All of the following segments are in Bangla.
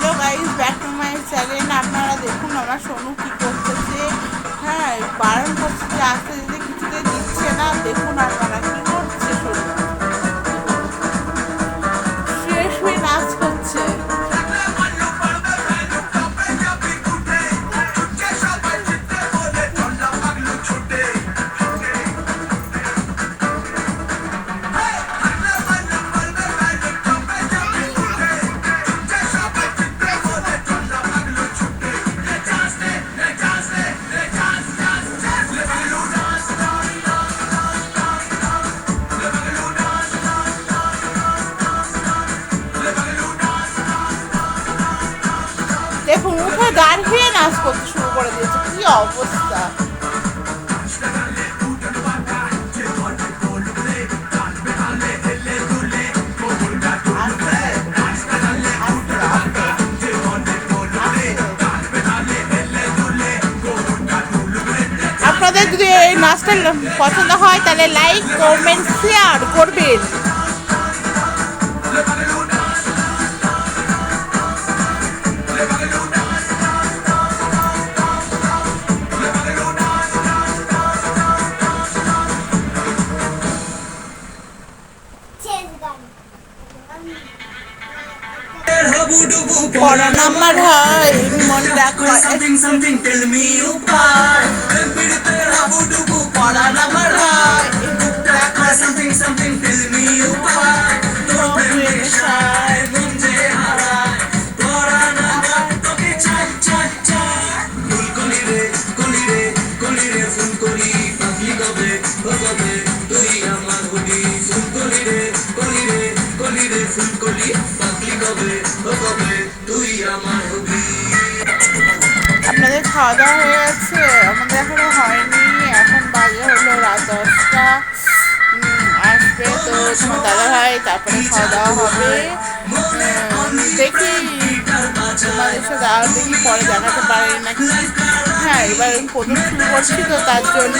Hello guys, back to my channel. আপনারা দেখুন আমার সোনু কি করতেছে। হ্যাঁ, বারণ করছে যে আসতে যেতে, কিছুতে দিচ্ছে না। দেখুন আপনারা কি করছে। সোনু শুয়ে শুয়ে নাচ করছে। দেখুন উঠে দাঁড়িয়ে নাচ করতে শুরু করে দিয়েছে। কি অবস্থা। আপনাদের যদি এই নাচটা পছন্দ হয় তাহলে লাইক, কমেন্ট, শেয়ার করবেন। পড়া নাম্বার হয় মন রাখো পড়া নাম্বার হয় আপনাদের খাওয়া দাওয়া হয়ে গেছে? আমাদের এখনো হয়নি। এখন বাজে হলো রাত 10টা। আসবে তো তোমার দাদা ভাই, তারপরে খাওয়া দাওয়া হবে। দেখি তোমাদের সাথে দাওয়া দেখি পরে দেখাতে পারি নাকি। হ্যাঁ, এবার প্রথম শুরু করছি তো তার জন্য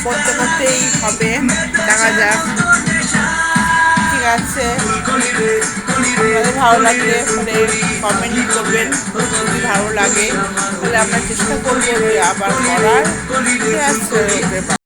করতে করতেই হবে। দেখা যাক। ঠিক আছে, আপনাদের ভালো লাগলে কমেন্ট করবেন। যদি ভালো লাগে তাহলে আমরা চেষ্টা করবো আবার করার। ঠিক আছে।